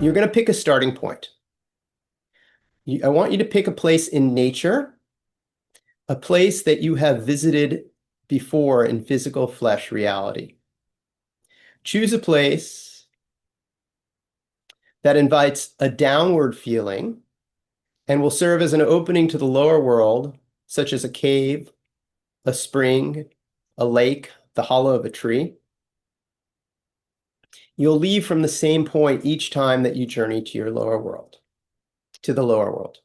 you're going to pick a starting point. I want you to pick a place in nature, a place that you have visited before in physical flesh reality. Choose a place that invites a downward feeling and will serve as an opening to the lower world, such as a cave, a spring, a lake, the hollow of a tree. You'll leave from the same point each time that you journey to your lower world, to the lower world.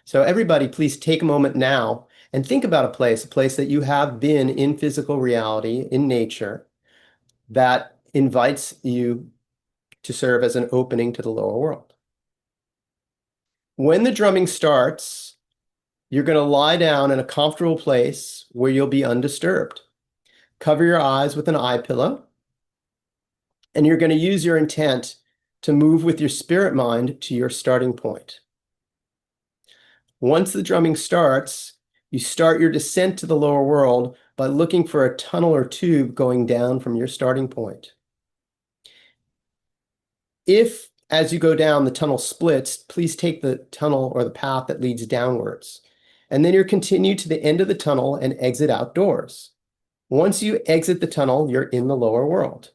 So everybody, please take a moment now and think about a place that you have been in physical reality, in nature, that invites you to serve as an opening to the lower world. When the drumming starts, you're going to lie down in a comfortable place where you'll be undisturbed. Cover your eyes with an eye pillow, and you're going to use your intent to move with your spirit mind to your starting point. Once the drumming starts, you start your descent to the lower world by looking for a tunnel or tube going down from your starting point. If, as you go down, the tunnel splits, please take the tunnel or the path that leads downwards. And then you'll continue to the end of the tunnel and exit outdoors. Once you exit the tunnel, you're in the lower world.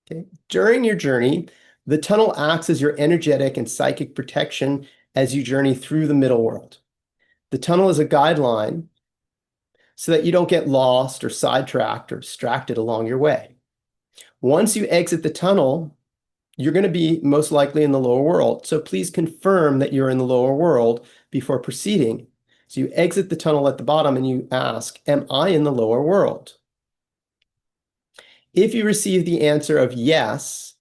Okay? During your journey, the tunnel acts as your energetic and psychic protection as you journey through the middle world. The tunnel is a guideline so that you don't get lost or sidetracked or distracted along your way. Once you exit the tunnel, you're going to be most likely in the lower world. So please confirm that you're in the lower world before proceeding. So you exit the tunnel at the bottom and you ask, am I in the lower world? If you receive the answer of yes,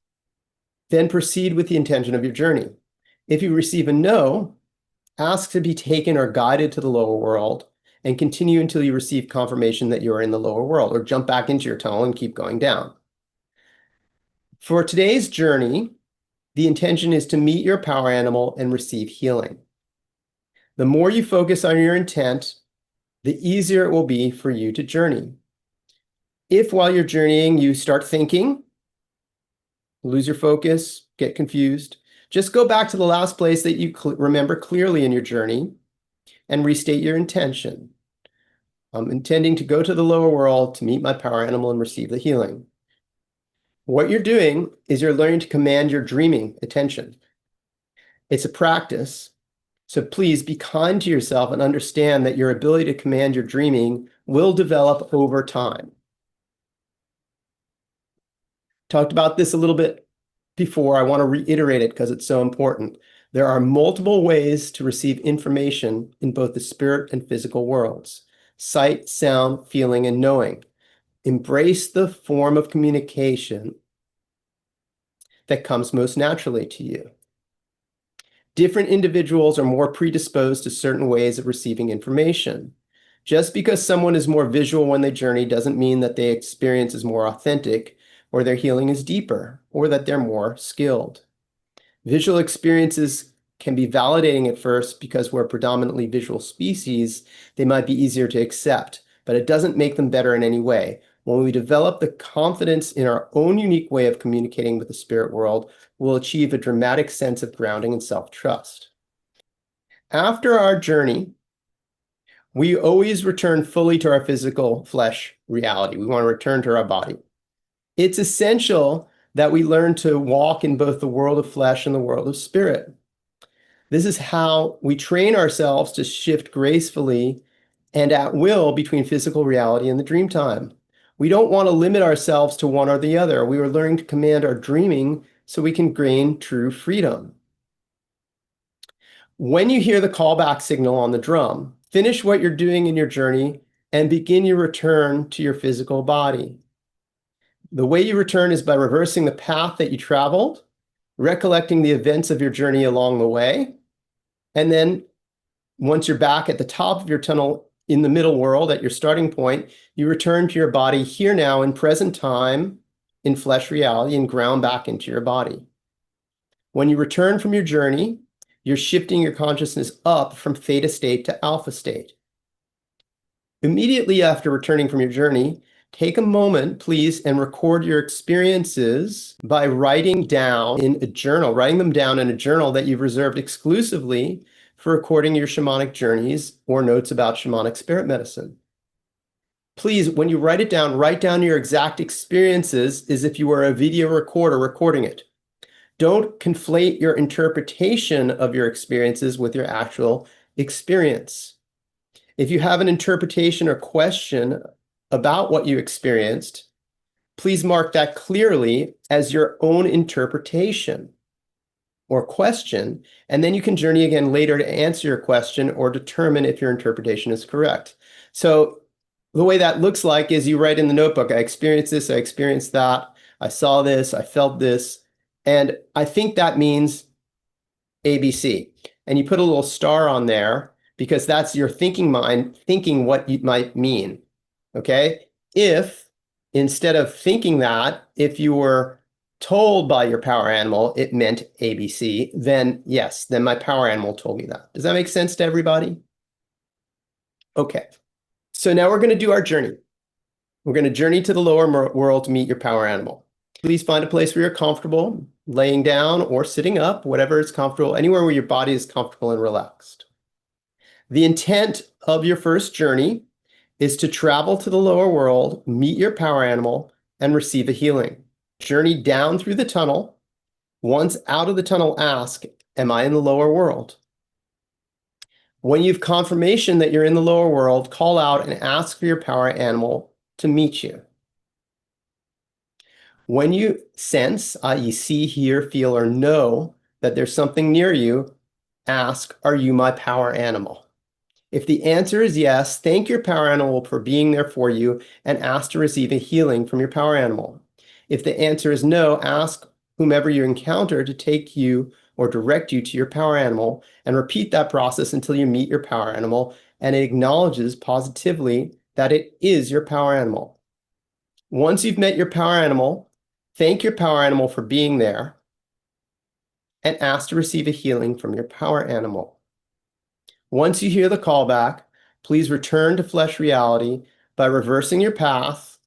then proceed with the intention of your journey. If you receive a no, ask to be taken or guided to the lower world and continue until you receive confirmation that you are in the lower world, or jump back into your tunnel and keep going down. For today's journey, the intention is to meet your power animal and receive healing. The more you focus on your intent, the easier it will be for you to journey. If while you're journeying, you start thinking, lose your focus, get confused, just go back to the last place that you remember clearly in your journey and restate your intention. I'm intending to go to the lower world to meet my power animal and receive the healing. What you're doing is you're learning to command your dreaming attention. It's a practice, so please be kind to yourself and understand that your ability to command your dreaming will develop over time. Talked about this a little bit before. I want to reiterate it because it's so important. There are multiple ways to receive information in both the spirit and physical worlds: sight, sound, feeling, and knowing. Embrace the form of communication that comes most naturally to you. Different individuals are more predisposed to certain ways of receiving information. Just because someone is more visual when they journey doesn't mean that their experience is more authentic, or their healing is deeper, or that they're more skilled. Visual experiences can be validating at first because we're a predominantly visual species. They might be easier to accept, but it doesn't make them better in any way. When we develop the confidence in our own unique way of communicating with the spirit world, we'll achieve a dramatic sense of grounding and self-trust. After our journey, we always return fully to our physical flesh reality. We want to return to our body. It's essential that we learn to walk in both the world of flesh and the world of spirit. This is how we train ourselves to shift gracefully and at will between physical reality and the dream time. We don't want to limit ourselves to one or the other. We are learning to command our dreaming so we can gain true freedom. When you hear the callback signal on the drum, finish what you're doing in your journey and begin your return to your physical body. The way you return is by reversing the path that you traveled, recollecting the events of your journey along the way, and then once you're back at the top of your tunnel in the middle world at your starting point, you return to your body here now in present time in flesh reality and ground back into your body. When you return from your journey, you're shifting your consciousness up from theta state to alpha state. Immediately after returning from your journey, Take a moment, please, and record your experiences by writing down in a journal, writing them down in a journal that you've reserved exclusively for recording your shamanic journeys or notes about shamanic spirit medicine. Please, when you write down your exact experiences as if you were a video recorder recording it. Don't conflate your interpretation of your experiences with your actual experience. If you have an interpretation or question about what you experienced, please mark that clearly as your own interpretation or question, and then you can journey again later to answer your question or determine if your interpretation is correct. So the way that looks like is you write in the notebook, I experienced this, I experienced that, I saw this, I felt this, and I think that means ABC. And you put a little star on there because that's your thinking mind thinking what it might mean. Okay? If instead of thinking that, if you were told by your power animal it meant ABC, then yes, then my power animal told me that. Does that make sense to everybody? Okay. So now we're going to do our journey. We're going to journey to the lower world to meet your power animal. Please find a place where you're comfortable, laying down or sitting up, whatever is comfortable, anywhere where your body is comfortable and relaxed. The intent of your first journey is to travel to the lower world, meet your power animal, and receive a healing. Journey down through the tunnel. Once out of the tunnel, ask, am I in the lower world? When you have confirmation that you're in the lower world, call out and ask for your power animal to meet you. When you sense, i.e. see, hear, feel, or know that there's something near you, ask, are you my power animal? If the answer is yes, thank your power animal for being there for you and ask to receive a healing from your power animal. If the answer is no, ask whomever you encounter to take you or direct you to your power animal and repeat that process until you meet your power animal and it acknowledges positively that it is your power animal. Once you've met your power animal, thank your power animal for being there and ask to receive a healing from your power animal. Once you hear the callback, please return to flesh reality by reversing your path,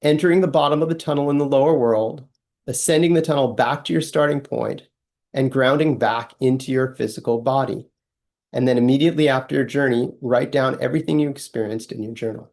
entering the bottom of the tunnel in the lower world, ascending the tunnel back to your starting point, and grounding back into your physical body. And then immediately after your journey, write down everything you experienced in your journal.